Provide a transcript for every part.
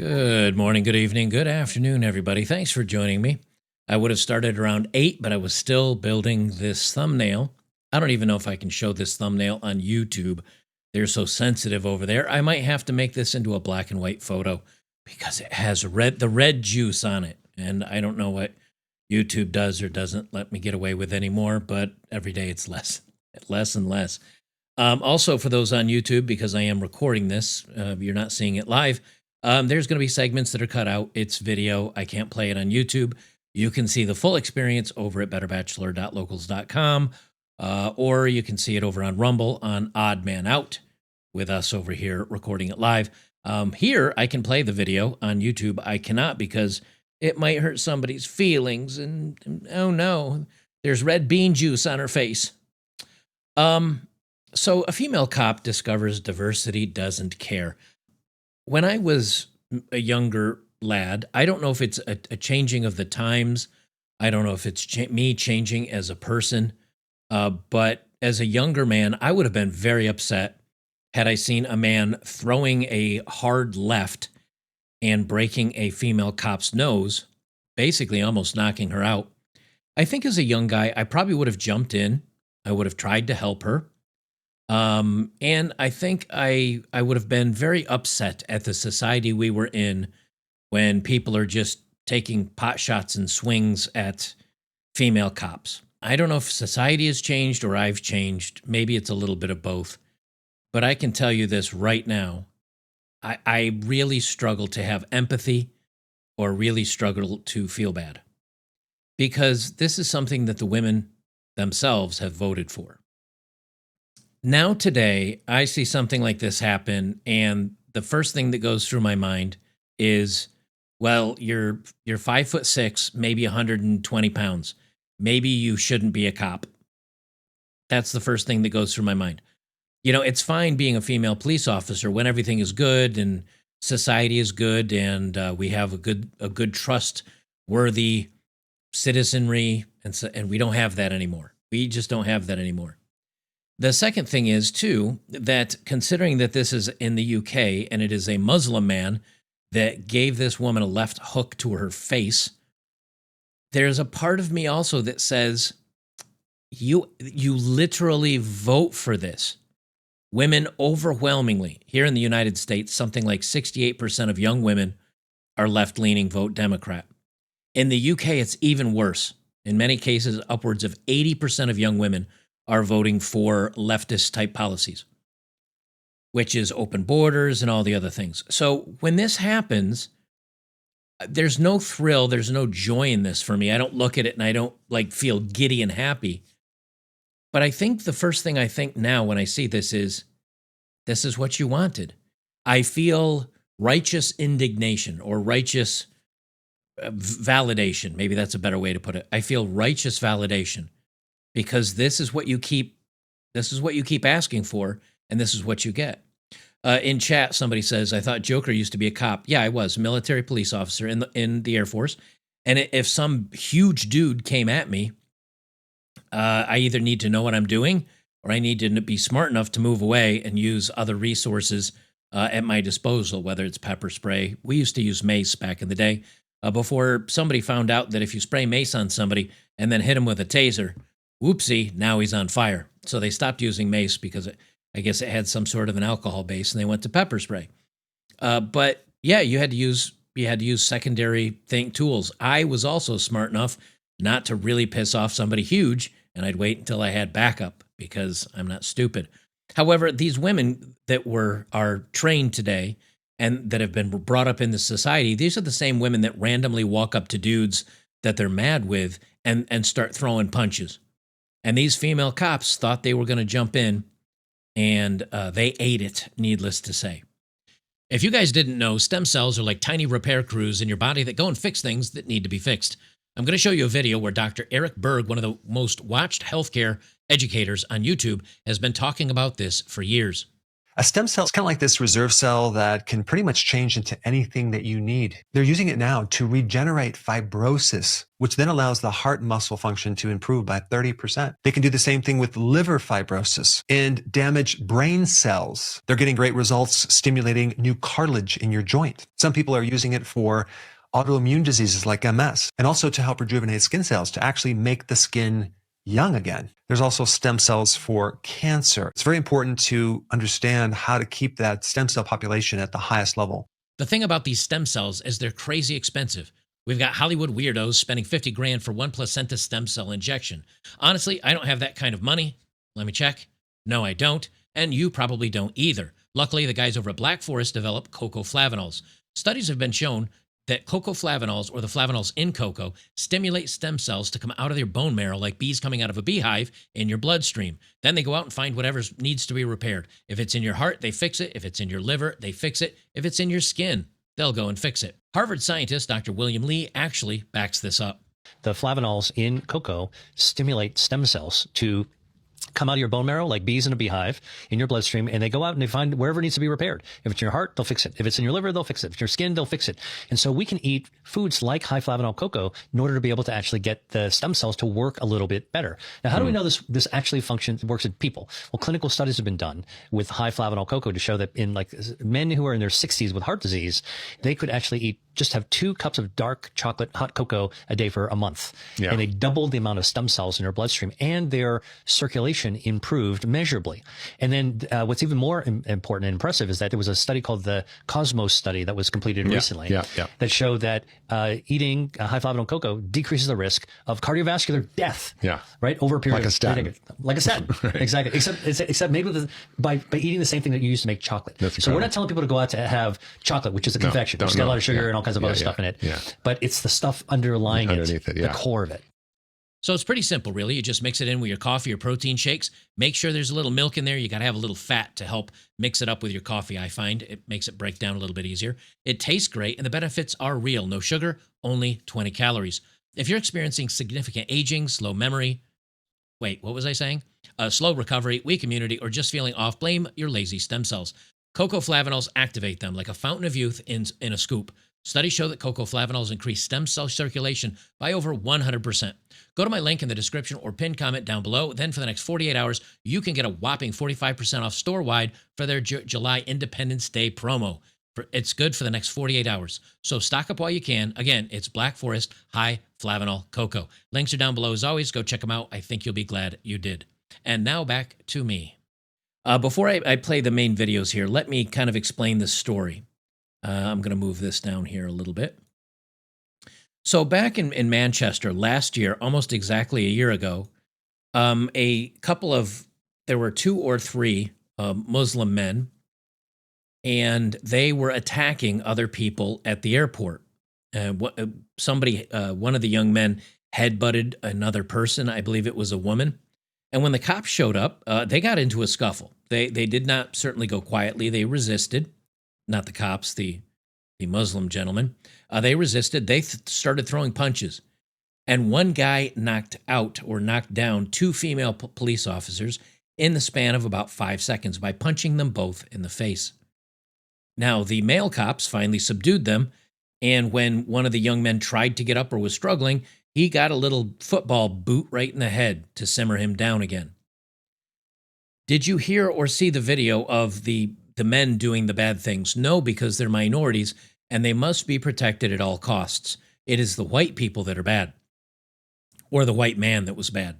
Good morning, good evening, good afternoon, everybody. Thanks for joining me. I would have started around 8, but I was still building this thumbnail. I don't even know if I can show this thumbnail on YouTube. They're so sensitive over there. I might have to make this into a black and white photo because it has the red juice on it. And I don't know what YouTube does or doesn't let me get away with anymore, but every day it's less and less. Also, for those on YouTube, because I am recording this, you're not seeing it live. There's going to be segments that are cut out. It's video. I can't play it on YouTube. You can see the full experience over at betterbachelor.locals.com, or you can see it over on Rumble on Odd Man Out with us over here recording it live. Here, I can play the video. On YouTube, I cannot because it might hurt somebody's feelings. And oh no, there's red bean juice on her face. So a female cop discovers diversity doesn't care. When I was a younger lad, I don't know if it's a changing of the times. I don't know if it's me changing as a person. But as a younger man, I would have been very upset had I seen a man throwing a hard left and breaking a female cop's nose, basically almost knocking her out. I think as a young guy, I probably would have jumped in. I would have tried to help her. And I think I would have been very upset at the society we were in when people are just taking pot shots and swings at female cops. I don't know if society has changed or I've changed. Maybe it's a little bit of both. But I can tell you this right now. I really struggle to have empathy or really struggle to feel bad because this is something that the women themselves have voted for. Now today, I see something like this happen, and the first thing that goes through my mind is, well, you're 5'6", maybe 120 pounds. Maybe you shouldn't be a cop. That's the first thing that goes through my mind. You know, it's fine being a female police officer when everything is good and society is good and we have a good trustworthy citizenry, and we don't have that anymore. We just don't have that anymore. The second thing is, too, that considering that this is in the UK and it is a Muslim man that gave this woman a left hook to her face, there's a part of me also that says, you literally vote for this. Women overwhelmingly, here in the United States, something like 68% of young women are left-leaning, vote Democrat. In the UK, it's even worse. In many cases, upwards of 80% of young women are voting for leftist-type policies, which is open borders and all the other things. So when this happens, there's no thrill, there's no joy in this for me. I don't look at it and I don't feel giddy and happy. But I think the first thing I think now when I see this is what you wanted. I feel righteous indignation or righteous validation. Maybe that's a better way to put it. I feel righteous validation. Because this is what you keep asking for, and this is what you get. In chat, somebody says, I thought Joker used to be a cop. Yeah, I was, military police officer in the Air Force. And if some huge dude came at me, I either need to know what I'm doing, or I need to be smart enough to move away and use other resources at my disposal, whether it's pepper spray. We used to use mace back in the day, before somebody found out that if you spray mace on somebody and then hit him with a taser, whoopsie, now he's on fire. So they stopped using mace because I guess it had some sort of an alcohol base, and they went to pepper spray. But yeah, you had to use secondary tools. I was also smart enough not to really piss off somebody huge, and I'd wait until I had backup because I'm not stupid. However, these women that are trained today and that have been brought up in the society, these are the same women that randomly walk up to dudes that they're mad with and start throwing punches. And these female cops thought they were going to jump in, and they ate it, needless to say. If you guys didn't know, stem cells are like tiny repair crews in your body that go and fix things that need to be fixed. I'm going to show you a video where Dr. Eric Berg, one of the most watched healthcare educators on YouTube, has been talking about this for years. A stem cell is kind of like this reserve cell that can pretty much change into anything that you need. They're using it now to regenerate fibrosis, which then allows the heart muscle function to improve by 30%. They can do the same thing with liver fibrosis and damaged brain cells. They're getting great results stimulating new cartilage in your joint. Some people are using it for autoimmune diseases like MS, and also to help rejuvenate skin cells to actually make the skin young again. There's also stem cells for cancer. It's very important to understand how to keep that stem cell population at the highest level. The thing about these stem cells is they're crazy expensive. We've got Hollywood weirdos spending 50 grand for one placenta stem cell injection. Honestly, I don't have that kind of money. Let me check. No, I don't. And you probably don't either. Luckily, the guys over at Black Forest developed cocoa flavanols. Studies have been shown that cocoa flavanols, or the flavanols in cocoa, stimulate stem cells to come out of your bone marrow like bees coming out of a beehive in your bloodstream. Then they go out and find whatever needs to be repaired. If it's in your heart, they fix it. If it's in your liver, they fix it. If it's in your skin, they'll go and fix it. Harvard scientist Dr. William Lee actually backs this up. The flavonols in cocoa stimulate stem cells to come out of your bone marrow like bees in a beehive in your bloodstream, and they go out and they find wherever it needs to be repaired. If it's in your heart, they'll fix it. If it's in your liver, they'll fix it. If it's your skin, they'll fix it. And so we can eat foods like high flavanol cocoa in order to be able to actually get the stem cells to work a little bit better. Now, how do we know this actually functions, works in people? Well, clinical studies have been done with high flavanol cocoa to show that in like men who are in their 60s with heart disease, they could actually just have 2 cups of dark chocolate hot cocoa a day for a month. Yeah. And they doubled the amount of stem cells in their bloodstream, and their circulation improved measurably. And then what's even more important and impressive is that there was a study called the Cosmos study that was completed recently that showed that eating high flavanol cocoa decreases the risk of cardiovascular death. Right, over a period like a statin. Like a statin. Right. Exactly. Except made with by eating the same thing that you use to make chocolate. So we're not telling people to go out to have chocolate, which is a confection. It's got a lot of sugar and all kinds of other stuff in it. But it's the stuff underlying it, the core of it. So it's pretty simple, really. You just mix it in with your coffee or protein shakes. Make sure there's a little milk in there. You got to have a little fat to help mix it up with your coffee, I find. It makes it break down a little bit easier. It tastes great, and the benefits are real. No sugar, only 20 calories. If you're experiencing significant aging, slow memory, what was I saying? Slow recovery, weak immunity, or just feeling off, blame your lazy stem cells. Cocoa flavanols activate them like a fountain of youth in a scoop. Studies show that cocoa flavanols increase stem cell circulation by over 100%. Go to my link in the description or pinned comment down below. Then for the next 48 hours, you can get a whopping 45% off store-wide for their July Independence Day promo. It's good for the next 48 hours. So stock up while you can. Again, it's Black Forest High Flavanol Cocoa. Links are down below as always. Go check them out. I think you'll be glad you did. And now back to me. Before I play the main videos here, let me kind of explain the story. I'm going to move this down here a little bit. So back in Manchester last year, almost exactly a year ago, there were 2 or 3 Muslim men, and they were attacking other people at the airport. One of the young men headbutted another person. I believe it was a woman. And when the cops showed up, they got into a scuffle. They did not certainly go quietly. They resisted. Not the cops, the Muslim gentlemen. They resisted. They started throwing punches. And one guy knocked down 2 female police officers in the span of about 5 seconds by punching them both in the face. Now, the male cops finally subdued them, and when one of the young men tried to get up or was struggling, he got a little football boot right in the head to simmer him down again. Did you hear or see the video of the men doing the bad things? No, because they're minorities, and they must be protected at all costs. It is the white people that are bad, or the white man that was bad.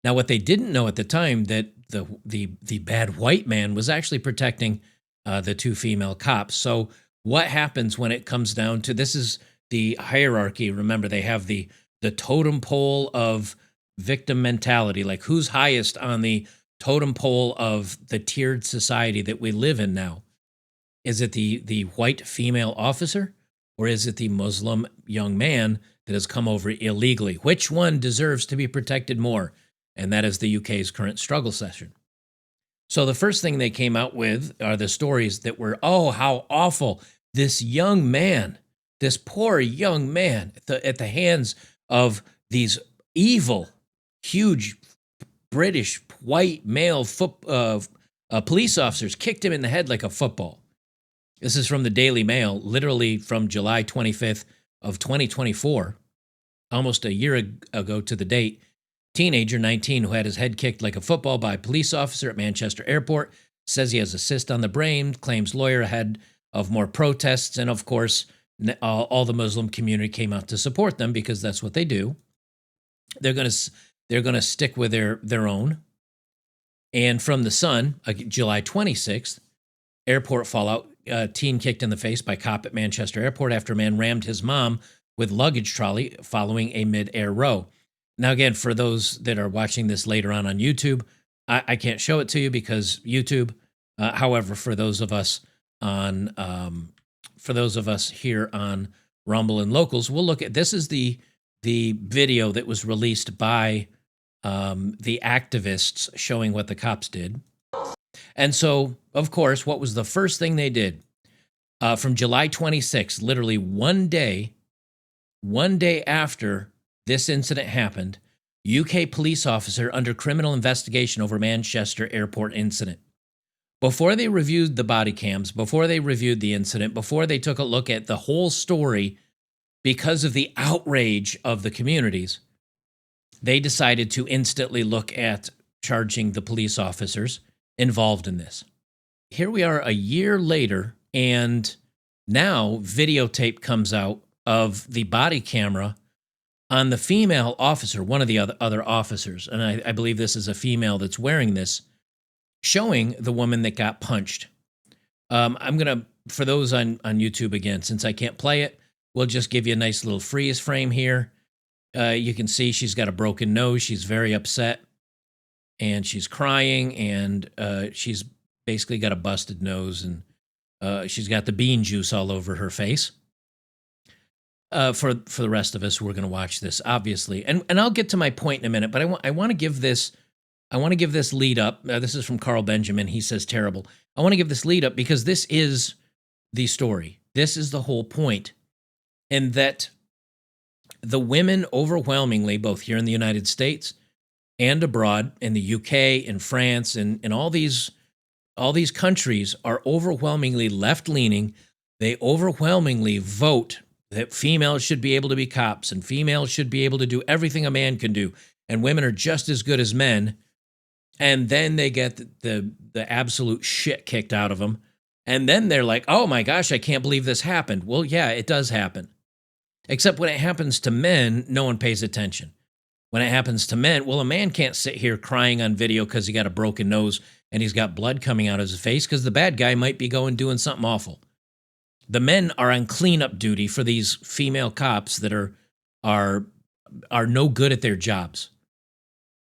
Now, what they didn't know at the time, that the bad white man was actually protecting the 2 female cops. So what happens when it comes down to, this is the hierarchy. Remember, they have the totem pole of victim mentality, like who's highest on the totem pole of the tiered society that we live in now. Is it the white female officer, or is it the Muslim young man that has come over illegally? Which one deserves to be protected more? And that is the UK's current struggle session. So the first thing they came out with are the stories that were, oh, how awful. This young man, this poor young man at the hands of these evil, huge British white male Police officers kicked him in the head like a football. This is from the Daily Mail, literally from July 25th of 2024, almost a year ago to the date. Teenager 19 who had his head kicked like a football by a police officer at Manchester Airport says he has a cyst on the brain, claims lawyer ahead of more protests. And of course, all the Muslim community came out to support them because that's what they do. They're going to stick with their own. And from the Sun, July 26th, airport fallout, teen kicked in the face by cop at Manchester Airport after a man rammed his mom with luggage trolley following a mid-air row. Now, again, for those that are watching this later on YouTube, I can't show it to you because YouTube. However, for those of us here on Rumble and Locals, we'll look at this. Is the video that was released by the activists showing what the cops did. And so, of course, what was the first thing they did? From July 26th, literally one day after this incident happened, UK police officer under criminal investigation over Manchester Airport incident. Before they reviewed the body cams, before they reviewed the incident, before they took a look at the whole story, because of the outrage of the communities, they decided to instantly look at charging the police officers involved in this. Here we are a year later, and now videotape comes out of the body camera on the female officer, one of the other officers, and I believe this is a female that's wearing this, showing the woman that got punched. I'm going to, for those on YouTube again, since I can't play it, we'll just give you a nice little freeze frame here. You can see she's got a broken nose. She's very upset, and she's crying, and she's basically got a busted nose, and she's got the bean juice all over her face. For the rest of us who are going to watch this, obviously, and I'll get to my point in a minute, but I want to give this lead up. This is from Carl Benjamin. He says terrible. I want to give this lead up because this is the story. This is the whole point, and that the women overwhelmingly, both here in the United States and abroad, in the UK, in France, and in all these countries, are overwhelmingly left-leaning. They overwhelmingly vote that females should be able to be cops and females should be able to do everything a man can do, and women are just as good as men. And then they get the absolute shit kicked out of them. And then they're like, oh my gosh, I can't believe this happened. Well, yeah, it does happen. Except when it happens to men, no one pays attention. When it happens to men, well, a man can't sit here crying on video because he got a broken nose and he's got blood coming out of his face because the bad guy might be doing something awful. The men are on cleanup duty for these female cops that are no good at their jobs.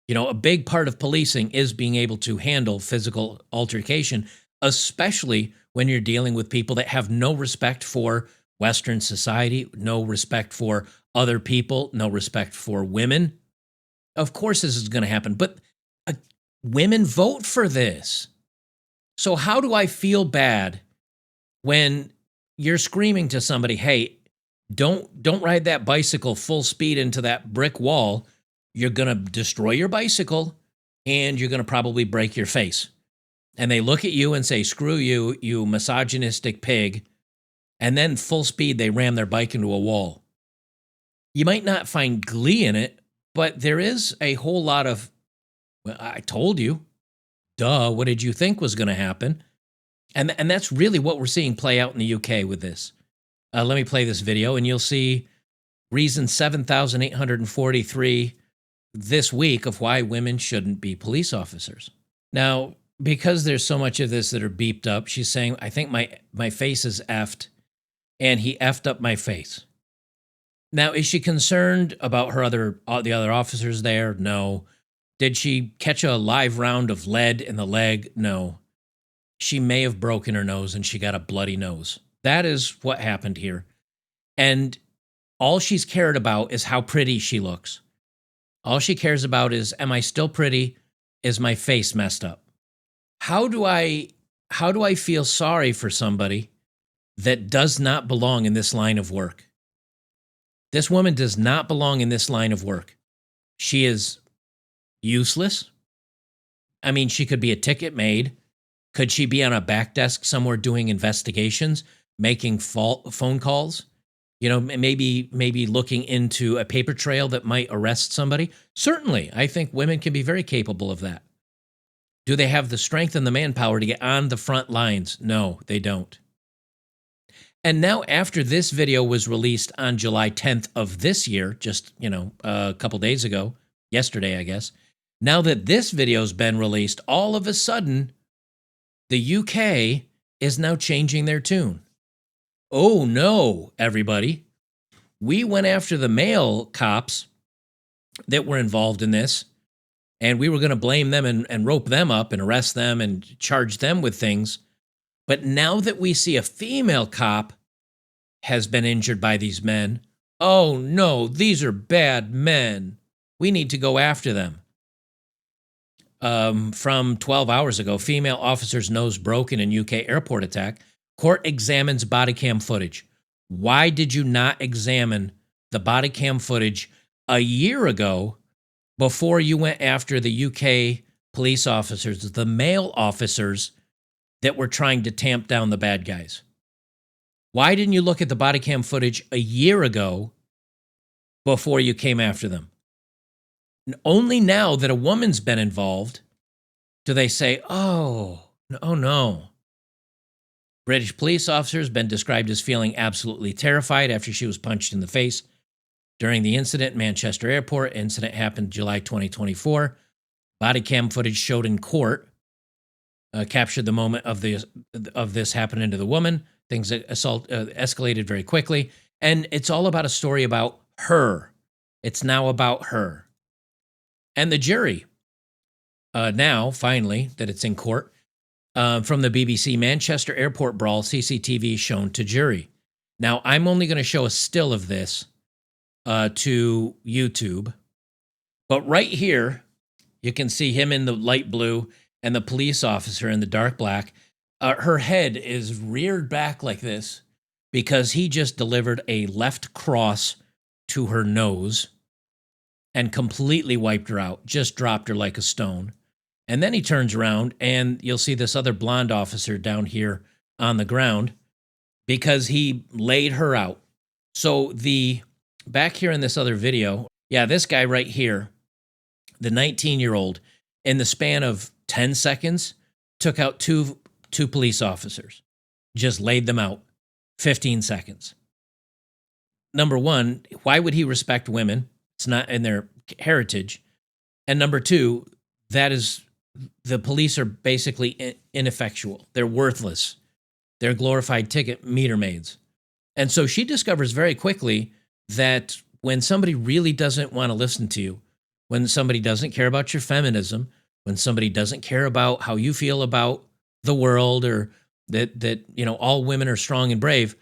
You know, a big part of policing is being able to handle physical altercation, especially when you're dealing with people that have no respect for Western society, no respect for other people, no respect for women. Of course, this is going to happen, but women vote for this. So how do I feel bad when you're screaming to somebody, hey, don't ride that bicycle full speed into that brick wall. You're going to destroy your bicycle and you're going to probably break your face. And they look at you and say, screw you, you misogynistic pig. And then full speed, they ram their bike into a wall. You might not find glee in it, but there is a whole lot of, well, I told you, duh, what did you think was going to happen? And that's really what we're seeing play out in the UK with this. Let me play this video and you'll see reason 7,843 this week of why women shouldn't be police officers. Now, because there's so much of this that are beeped up, she's saying, I think my face is effed, and he effed up my face. Now, is she concerned about the other officers there? No. Did she catch a live round of lead in the leg? No. She may have broken her nose and she got a bloody nose. That is what happened here. And all she's cared about is how pretty she looks. All she cares about is, am I still pretty? Is my face messed up? How do I feel sorry for somebody that does not belong in this line of work? This woman does not belong in this line of work. She is useless. I mean, she could be a ticket maid. Could she be on a back desk somewhere doing investigations, making phone calls? You know, maybe looking into a paper trail that might arrest somebody? Certainly, I think women can be very capable of that. Do they have the strength and the manpower to get on the front lines? No, they don't. And now after this video was released on July 10th of this year, just, a couple days ago, yesterday, I guess, now that this video's been released, all of a sudden, the UK is now changing their tune. Oh no, everybody. We went after the male cops that were involved in this, and we were going to blame them and rope them up and arrest them and charge them with things. But now that we see a female cop has been injured by these men, oh no, these are bad men. We need to go after them. From 12 hours ago, female officer's nose broken in UK airport attack. Court examines body cam footage. Why did you not examine the body cam footage a year ago before you went after the UK police officers, the male officers that were trying to tamp down the bad guys? Why didn't you look at the body cam footage a year ago before you came after them? Only now that a woman's been involved do they say, oh no. British police officer has been described as feeling absolutely terrified after she was punched in the face during the incident at Manchester Airport. Incident happened July 2024. Body cam footage showed in court captured the moment of this happening to the woman. Things escalated very quickly. And it's all about a story about her. It's now about her. And the jury, now, finally, that it's in court, from the BBC, Manchester Airport brawl, CCTV shown to jury. Now, I'm only going to show a still of this to YouTube. But right here, you can see him in the light blue and the police officer in the dark black. Her head is reared back like this because he just delivered a left cross to her nose and completely wiped her out, just dropped her like a stone. And then he turns around and you'll see this other blonde officer down here on the ground because he laid her out. So back here in this other video, this guy right here, the 19-year-old, in the span of 10 seconds, took out two police officers, just laid them out, 15 seconds. Number one, why would he respect women? It's not in their heritage. And number two, the police are basically ineffectual. They're worthless. They're glorified ticket meter maids. And so she discovers very quickly that when somebody really doesn't want to listen to you, when somebody doesn't care about your feminism, when somebody doesn't care about how you feel about the world, or that all women are strong and brave,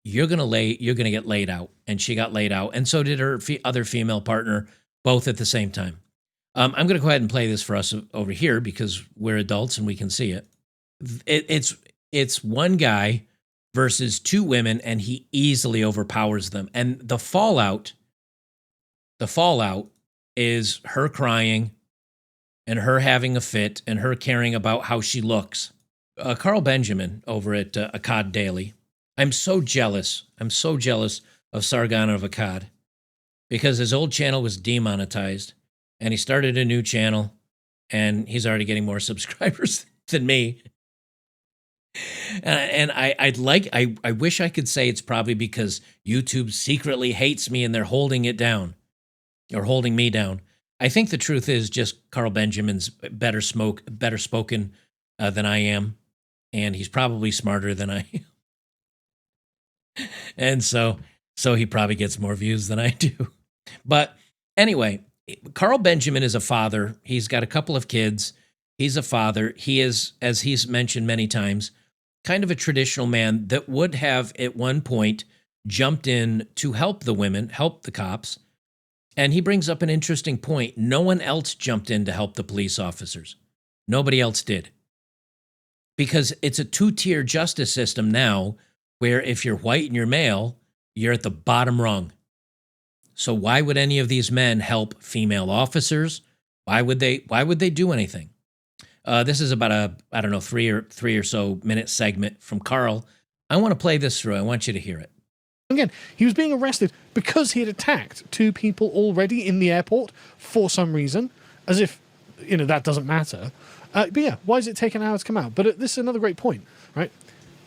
you're going to get laid out. And she got laid out. And so did her other female partner, both at the same time. I'm going to go ahead and play this for us over here because we're adults and we can see it. It's one guy versus two women, and he easily overpowers them. And the fallout is her crying and her having a fit and her caring about how she looks. Carl Benjamin over at Akkad Daily. I'm so jealous. I'm so jealous of Sargon of Akkad because his old channel was demonetized. And he started a new channel, and he's already getting more subscribers than me. And I wish I could say it's probably because YouTube secretly hates me and they're holding it down, or holding me down. I think the truth is just Carl Benjamin's better spoken than I am, and he's probably smarter than I am. And so he probably gets more views than I do. But anyway, Carl Benjamin is a father. He's got a couple of kids. He's a father. He is, as he's mentioned many times, kind of a traditional man that would have at one point jumped in to help the women, help the cops. And he brings up an interesting point. No one else jumped in to help the police officers. Nobody else did. Because it's a two-tier justice system now where if you're white and you're male, you're at the bottom rung. So why would any of these men help female officers? Why would they do anything? This is about a, I don't know, three or so minute segment from Carl. I want to play this through. I want you to hear it. Again, he was being arrested because he had attacked two people already in the airport for some reason, as if, that doesn't matter. But yeah, why is it taking an hour to come out? But this is another great point, right?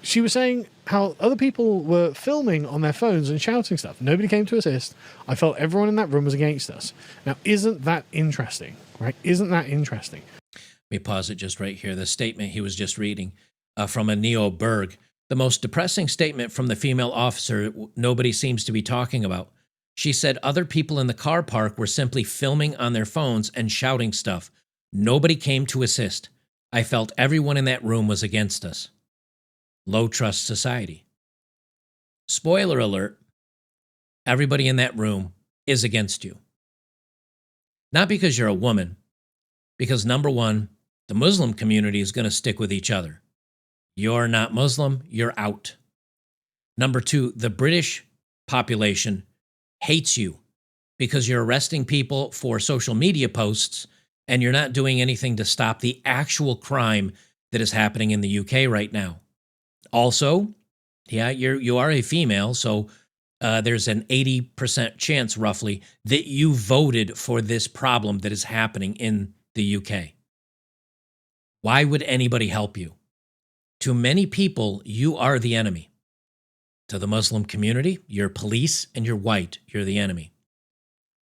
She was saying how other people were filming on their phones and shouting stuff. Nobody came to assist. I felt everyone in that room was against us. Now, isn't that interesting, right? Isn't that interesting? Let me pause it just right here. The statement he was just reading from a Neo Berg. The most depressing statement from the female officer nobody seems to be talking about. She said other people in the car park were simply filming on their phones and shouting stuff. Nobody came to assist. I felt everyone in that room was against us. Low trust society. Spoiler alert, everybody in that room is against you. Not because you're a woman, because number one, the Muslim community is going to stick with each other. You're not Muslim, you're out. Number two, the British population hates you because you're arresting people for social media posts and you're not doing anything to stop the actual crime that is happening in the UK right now. Also, yeah, you are a female, so there's an 80% chance roughly that you voted for this problem that is happening in the UK. Why would anybody help you? To many people, you are the enemy. To the Muslim community, you're police and you're white, you're the enemy.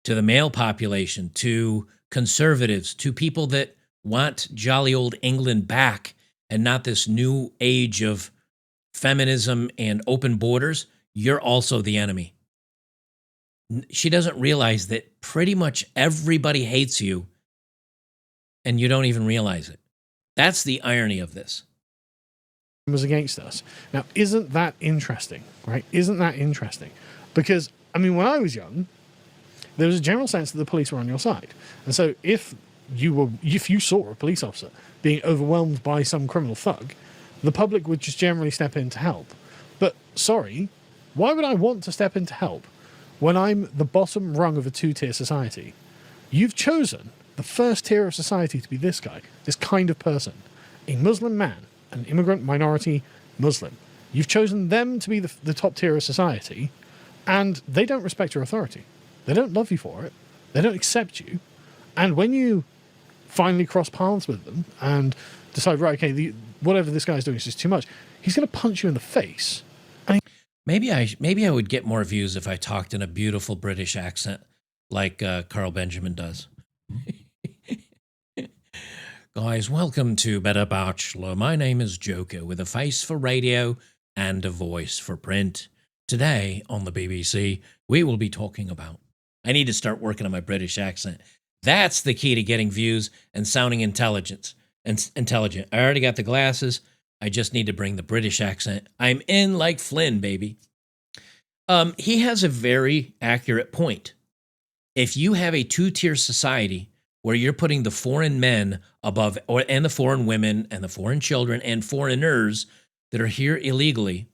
To the male population, to conservatives, to people that want jolly old England back and not this new age of feminism and open borders, you're also the enemy. She doesn't realize that pretty much everybody hates you and you don't even realize it. That's the irony of this. Was against us. Now, isn't that interesting, right? Isn't that interesting? Because, when I was young, there was a general sense that the police were on your side. And so if you saw a police officer being overwhelmed by some criminal thug, the public would just generally step in to help. But sorry, why would I want to step in to help when I'm the bottom rung of a two-tier society? You've chosen the first tier of society to be this guy, this kind of person, a Muslim man, an immigrant minority Muslim. You've chosen them to be the top tier of society, and they don't respect your authority. They don't love you for it. They don't accept you. And when you finally cross paths with them and decide, right, okay, whatever this guy's doing is just too much, he's going to punch you in the face. Maybe I would get more views if I talked in a beautiful British accent like Carl Benjamin does. Guys, welcome to Better Bachelor. My name is Joker with a face for radio and a voice for print. Today on the BBC, we will be talking about... I need to start working on my British accent. That's the key to getting views and sounding intelligent. I already got the glasses. I just need to bring the British accent. I'm in like Flynn, baby. He has a very accurate point. If you have a two-tier society where you're putting the foreign men above, and the foreign women and the foreign children and foreigners that are here illegally,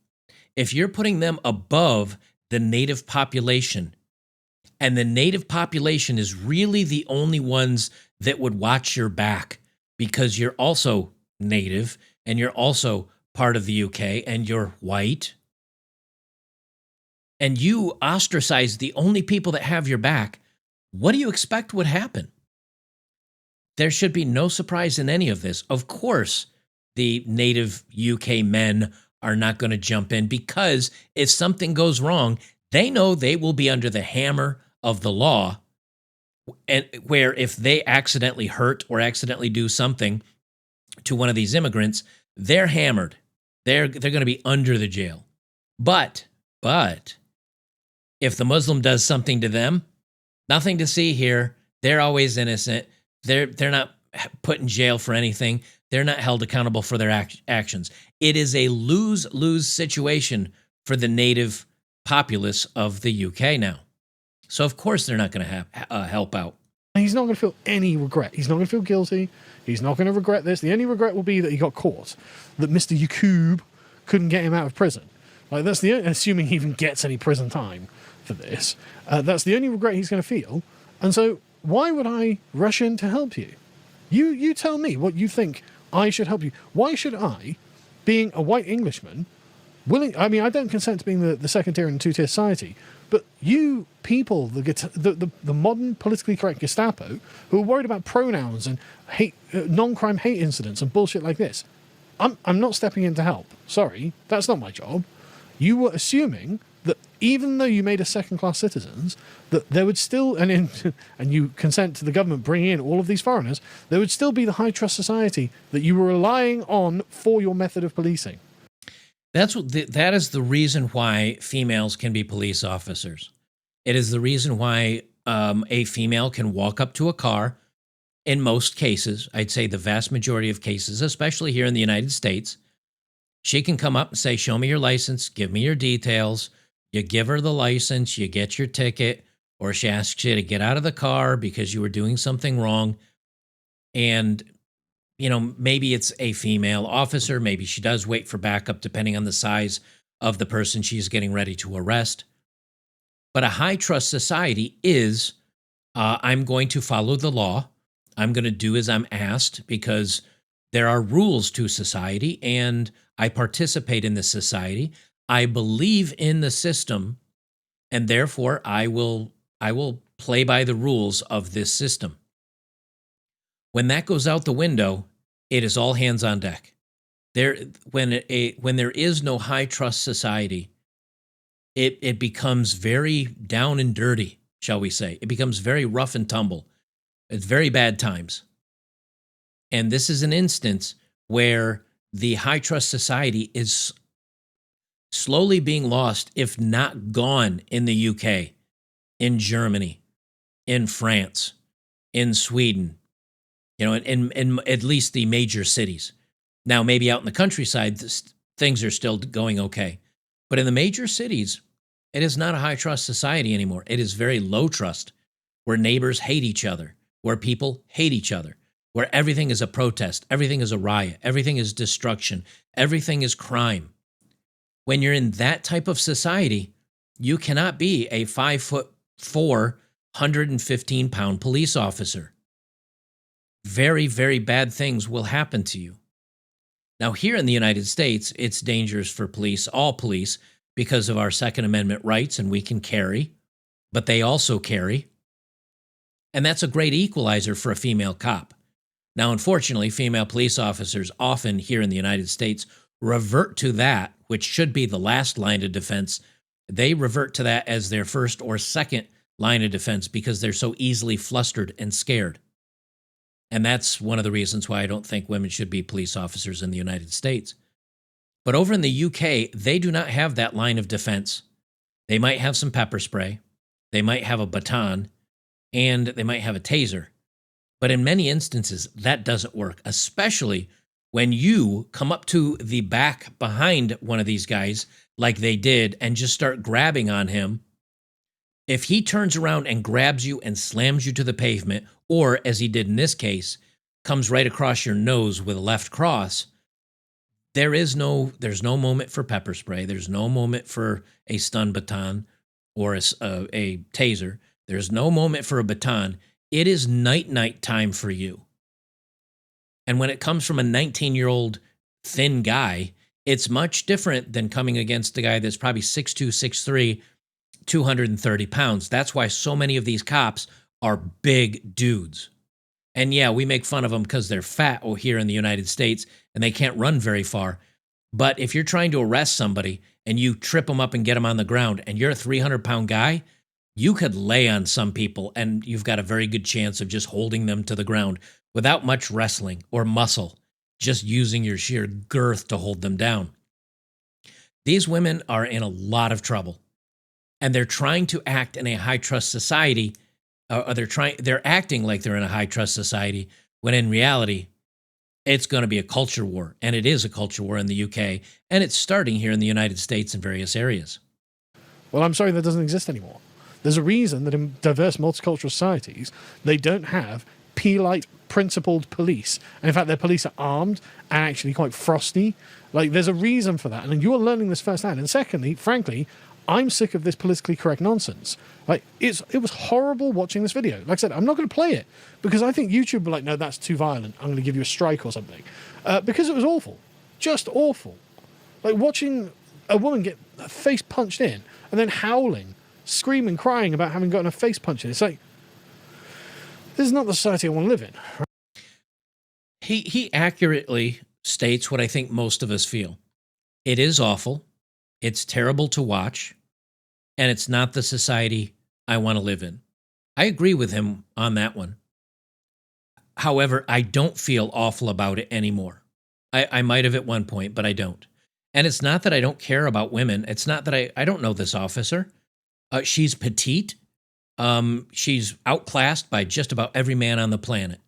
if you're putting them above the native population, and the native population is really the only ones that would watch your back because you're also native and you're also part of the UK and you're white, and you ostracize the only people that have your back, what do you expect would happen? There should be no surprise in any of this. Of course, the native UK men are not going to jump in because if something goes wrong, they know they will be under the hammer of the law, and where if they accidentally hurt or accidentally do something to one of these immigrants, they're hammered. They're going to be under the jail. But if the Muslim does something to them, nothing to see here. They're always innocent. They're not put in jail for anything. They're not held accountable for their actions. It is a lose-lose situation for the native populace of the UK now. So of course they're not going to help out. He's not going to feel any regret. He's not going to feel guilty. He's not going to regret this. The only regret will be that he got caught, that Mr. Yakub couldn't get him out of prison. Like that's assuming he even gets any prison time for this. That's the only regret he's going to feel. And so why would I rush in to help you? You tell me what you think I should help you. Why should I, being a white Englishman, I don't consent to being the second tier in a two-tier society, but you people, the modern politically correct Gestapo, who are worried about pronouns and hate, non-crime hate incidents and bullshit like this, I'm not stepping in to help. Sorry, that's not my job. You were assuming that even though you made us second-class citizens, that there would still, and you consent to the government bringing in all of these foreigners, there would still be the high-trust society that you were relying on for your method of policing. That is the reason why females can be police officers. It is the reason why a female can walk up to a car. In most cases, I'd say the vast majority of cases, especially here in the United States, she can come up and say, show me your license, give me your details. You give her the license, you get your ticket, or she asks you to get out of the car because you were doing something wrong. And, maybe it's a female officer. Maybe she does wait for backup depending on the size of the person she's getting ready to arrest. But a high trust society is, I'm going to follow the law. I'm going to do as I'm asked because there are rules to society and I participate in the society. I believe in the system and therefore I will play by the rules of this system. When that goes out the window, it is all hands on deck. When there is no high trust society, it becomes very down and dirty, shall we say. It becomes very rough and tumble. It's very bad times. And this is an instance where the high trust society is slowly being lost, if not gone, in the UK, in Germany, in France, in Sweden, in at least the major cities. Now, maybe out in the countryside, things are still going okay. But in the major cities, it is not a high trust society anymore. It is very low trust, where neighbors hate each other, where people hate each other, where everything is a protest, everything is a riot, everything is destruction, everything is crime. When you're in that type of society, you cannot be a 5'4", 115-pound police officer. Very, very bad things will happen to you. Now, here in the United States, it's dangerous for police, all police, because of our Second Amendment rights, and we can carry, but they also carry. And that's a great equalizer for a female cop. Now, unfortunately, female police officers often here in the United States revert to that, which should be the last line of defense. They revert to that as their first or second line of defense because they're so easily flustered and scared. And that's one of the reasons why I don't think women should be police officers in the United States. But over in the UK, they do not have that line of defense. They might have some pepper spray, they might have a baton, and they might have a taser. But in many instances, that doesn't work, especially when you come up to the back behind one of these guys like they did and just start grabbing on him. If he turns around and grabs you and slams you to the pavement, or as he did in this case, comes right across your nose with a left cross, there's no moment for pepper spray. There's no moment for a stun baton or a taser. There's no moment for a baton. It is night time for you. And when it comes from a 19-year-old thin guy, it's much different than coming against a guy that's probably 6'2", 6'3", 230 pounds. That's why so many of these cops are big dudes. And yeah, we make fun of them because they're fat here in the United States and they can't run very far. But if you're trying to arrest somebody and you trip them up and get them on the ground and you're a 300-pound guy, you could lay on some people and you've got a very good chance of just holding them to the ground without much wrestling or muscle, just using your sheer girth to hold them down. These women are in a lot of trouble, and they're trying to act in a high-trust society, or they're acting like they're in a high-trust society, when in reality, it's going to be a culture war, and it is a culture war in the UK, and it's starting here in the United States in various areas. Well, I'm sorry that doesn't exist anymore. There's a reason that in diverse multicultural societies, they don't have P-light principled police. And in fact, their police are armed and actually quite frosty. Like, there's a reason for that. And you're learning this firsthand. And secondly, frankly, I'm sick of this politically correct nonsense. Like, it was horrible watching this video. Like I said, I'm not going to play it because I think YouTube were like, no, that's too violent. I'm going to give you a strike or something. Because it was awful. Just awful. Like watching a woman get her face punched in and then howling, screaming, crying about having gotten her face punched in. It's like, this is not the society I want to live in. He accurately states what I think most of us feel. It is awful. It's terrible to watch. And it's not the society I want to live in. I agree with him on that one. However, I don't feel awful about it anymore. I might have at one point, but I don't. And it's not that I don't care about women. It's not that I don't know this officer. She's petite. She's outclassed by just about every man on the planet.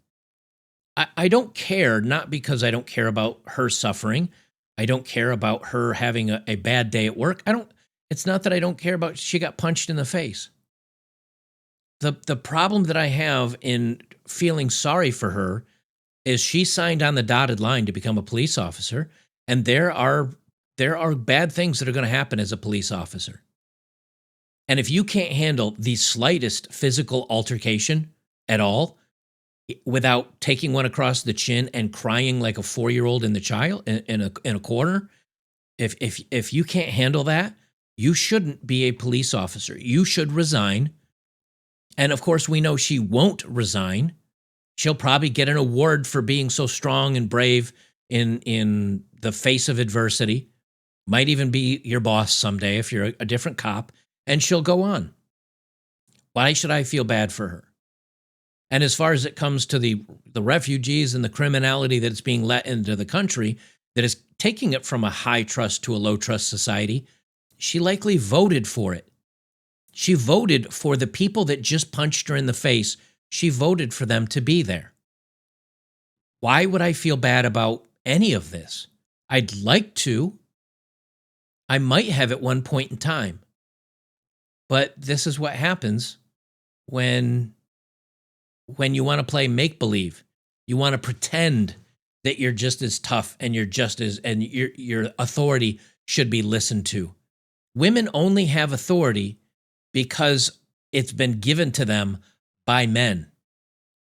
I don't care, not because I don't care about her suffering. I don't care about her having a bad day at work. It's not that I don't care about she got punched in the face. The problem that I have in feeling sorry for her is she signed on the dotted line to become a police officer, and there are bad things that are going to happen as a police officer. And if you can't handle the slightest physical altercation at all, without taking one across the chin and crying like a 4-year-old in a corner, if you can't handle that, you shouldn't be a police officer. You should resign. And of course, we know she won't resign. She'll probably get an award for being so strong and brave in the face of adversity. Might even be your boss someday if you're a different cop, and she'll go on. Why should I feel bad for her? And as far as it comes to the refugees and the criminality that's being let into the country, that is taking it from a high trust to a low trust society, she likely voted for it. She voted for the people that just punched her in the face. She voted for them to be there. Why would I feel bad about any of this? I'd like to. I might have at one point in time. But this is what happens when you want to play make-believe. You want to pretend that you're just as tough and your authority should be listened to. Women only have authority because it's been given to them by men.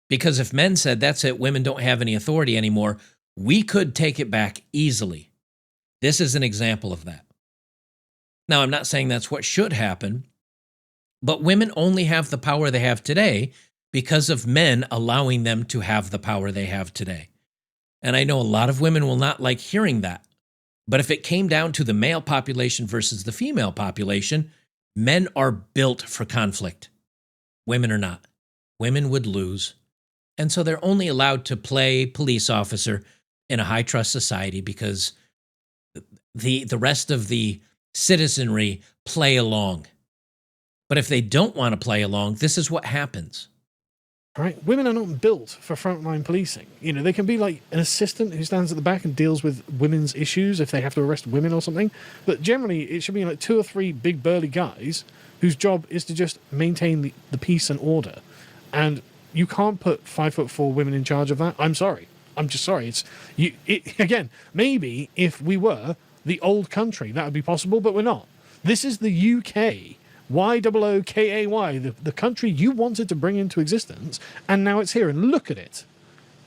Because if men said, that's it, women don't have any authority anymore, we could take it back easily. This is an example of that. Now, I'm not saying that's what should happen, but women only have the power they have today because of men allowing them to have the power they have today. And I know a lot of women will not like hearing that. But if it came down to the male population versus the female population, men are built for conflict. Women are not. Women would lose. And so they're only allowed to play police officer in a high trust society because the rest of the citizenry play along. But if they don't want to play along, this is what happens. Right? Women are not built for frontline policing. You know, they can be like an assistant who stands at the back and deals with women's issues if they have to arrest women or something. But generally, it should be like 2 or 3 big burly guys whose job is to just maintain the peace and order. And you can't put 5'4" women in charge of that. I'm sorry. I'm just sorry. Again, maybe if we were the old country, that would be possible, but we're not. This is the UK. YOOKAY, the country you wanted to bring into existence, and now it's here. And look at it.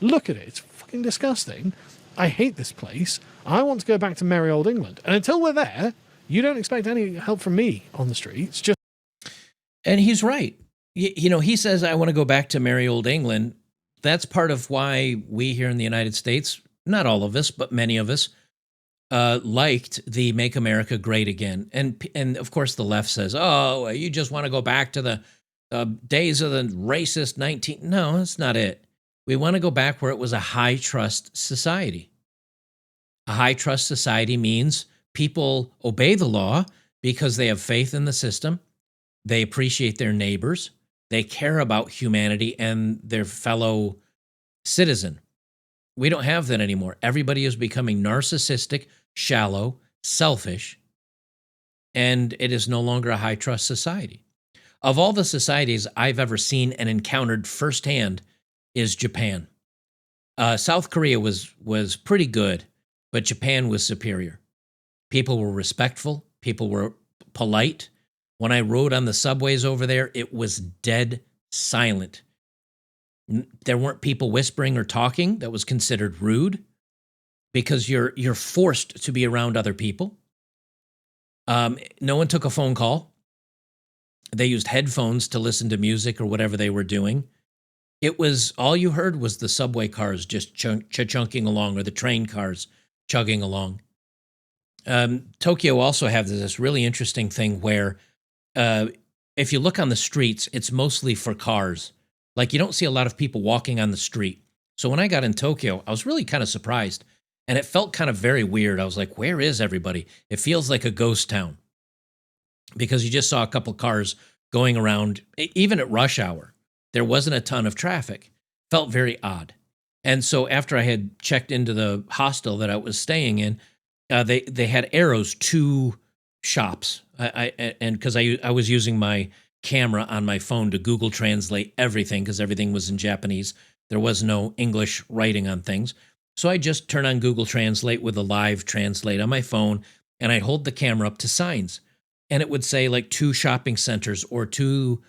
Look at it. It's fucking disgusting. I hate this place. I want to go back to merry old England. And until we're there, you don't expect any help from me on the streets. And he's right. You know, he says, I want to go back to merry old England. That's part of why we here in the United States, not all of us, but many of us, liked the Make America Great Again. And of course, the left says, oh, you just want to go back to the days of the racist 19... No, that's not it. We want to go back where it was a high-trust society. A high-trust society means people obey the law because they have faith in the system. They appreciate their neighbors. They care about humanity and their fellow citizen. We don't have that anymore. Everybody is becoming narcissistic, shallow, selfish, and it is no longer a high-trust society. Of all the societies I've ever seen and encountered firsthand is Japan. South Korea was pretty good, but Japan was superior. People were respectful. People were polite. When I rode on the subways over there, it was dead silent. There weren't people whispering or talking. That was considered rude because you're forced to be around other people. No one took a phone call. They used headphones to listen to music or whatever they were doing. It was all you heard was the subway cars just chunking along, or the train cars chugging along. Tokyo also has this really interesting thing where if you look on the streets, it's mostly for cars. Like, you don't see a lot of people walking on the street. So when I got in Tokyo, I was really kind of surprised. And it felt kind of very weird. I was like, where is everybody? It feels like a ghost town. Because you just saw a couple cars going around, even at rush hour. There wasn't a ton of traffic. Felt very odd. And so after I had checked into the hostel that I was staying in, they had arrows to shops. And because I was using my camera on my phone to Google Translate everything, because everything was in Japanese. There was no English writing on things. So I just turn on Google Translate with a live translate on my phone, and I'd hold the camera up to signs. And it would say like 2 shopping centers or 2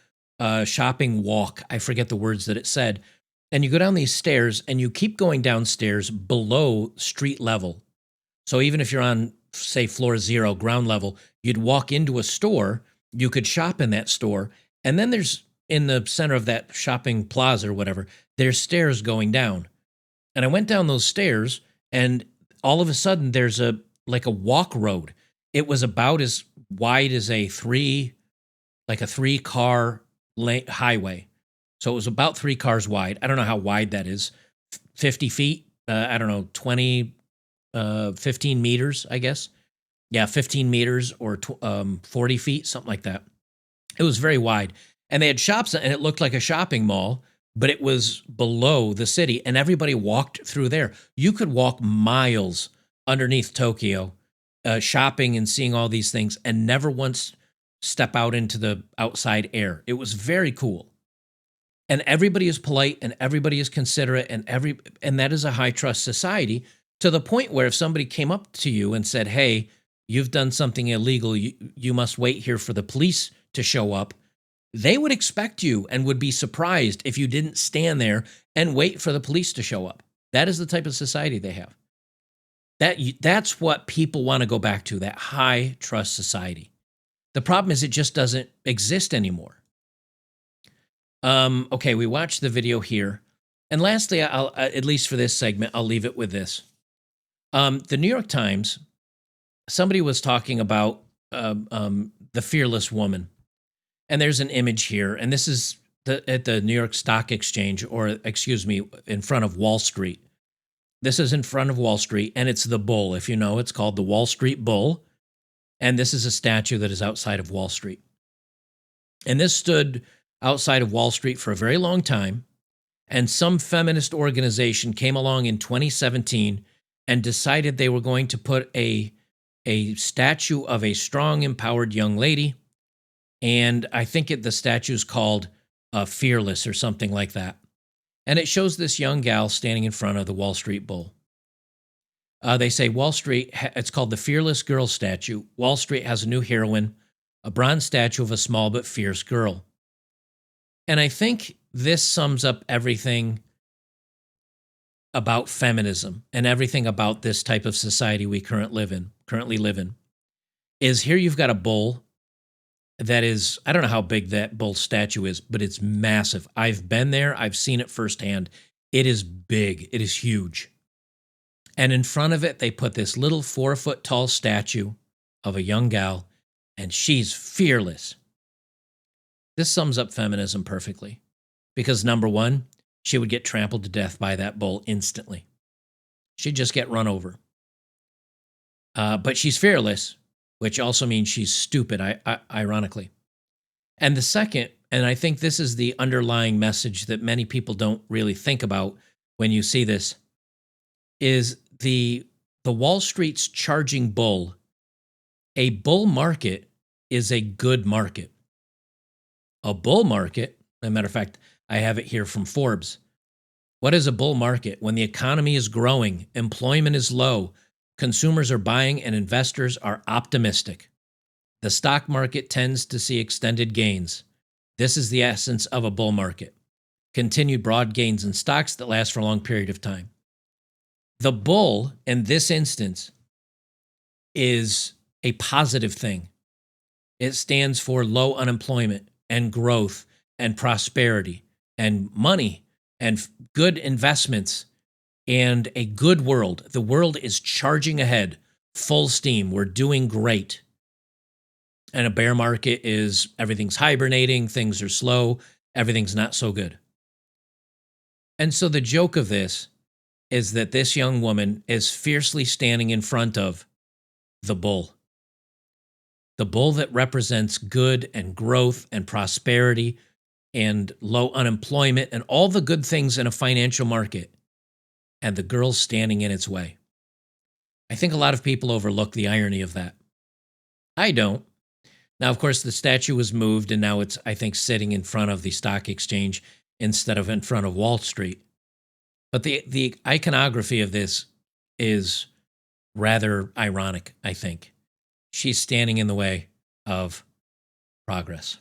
shopping walk. I forget the words that it said. And you go down these stairs and you keep going downstairs below street level. So even if you're on, say, floor 0, ground level, you'd walk into a store, you could shop in that store. And then there's, in the center of that shopping plaza or whatever, there's stairs going down. And I went down those stairs and all of a sudden there's a walk road. It was about as wide as a 3-car highway. So it was about 3 cars wide. I don't know how wide that is. 50 feet? I don't know, 15 meters, I guess. Yeah, 15 meters or 40 feet, something like that. It was very wide. And they had shops, and it looked like a shopping mall, but it was below the city, and everybody walked through there. You could walk miles underneath Tokyo, shopping and seeing all these things, and never once step out into the outside air. It was very cool. And everybody is polite, and everybody is considerate, and that is a high trust society, to the point where if somebody came up to you and said, hey, you've done something illegal, you must wait here for the police to show up, they would expect you and would be surprised if you didn't stand there and wait for the police to show up. That is the type of society they have. That's what people want to go back to, that high trust society. The problem is it just doesn't exist anymore. Okay, we watched the video here. And lastly, I'll at least for this segment, I'll leave it with this. The New York Times, somebody was talking about the fearless woman. And there's an image here, and this is at the New York Stock Exchange, or excuse me, in front of Wall Street. This is in front of Wall Street, and it's the bull. If you know, it's called the Wall Street Bull. And this is a statue that is outside of Wall Street. And this stood outside of Wall Street for a very long time. And some feminist organization came along in 2017 and decided they were going to put a statue of a strong, empowered young lady. And I think the statue is called Fearless or something like that. And it shows this young gal standing in front of the Wall Street Bull. They say Wall Street, it's called the Fearless Girl statue. Wall Street has a new heroine, a bronze statue of a small but fierce girl. And I think this sums up everything about feminism and everything about this type of society we currently live in. Is here you've got a bull that is, I don't know how big that bull statue is, but it's massive. I've been there. I've seen it firsthand. It is big. It is huge. And in front of it, they put this little 4-foot tall statue of a young gal, and she's fearless. This sums up feminism perfectly. Because number one, she would get trampled to death by that bull instantly. She'd just get run over. But she's fearless, which also means she's stupid, ironically. And the second, and I think this is the underlying message that many people don't really think about when you see this, is the Wall Street's charging bull. A bull market is a good market. A bull market, as a matter of fact, I have it here from Forbes. What is a bull market? When the economy is growing, employment is low, consumers are buying, and investors are optimistic. The stock market tends to see extended gains. This is the essence of a bull market. Continued broad gains in stocks that last for a long period of time. The bull, in this instance, is a positive thing. It stands for low unemployment and growth and prosperity and money and good investments and a good world. The world is charging ahead, full steam. We're doing great. And a bear market is everything's hibernating, things are slow, everything's not so good. And so the joke of this is that this young woman is fiercely standing in front of the bull that represents good and growth and prosperity and low unemployment and all the good things in a financial market. And the girl's standing in its way. I think a lot of people overlook the irony of that. I don't. Now, of course, the statue was moved and now it's, I think, sitting in front of the stock exchange instead of in front of Wall Street. But the iconography of this is rather ironic, I think. She's standing in the way of progress.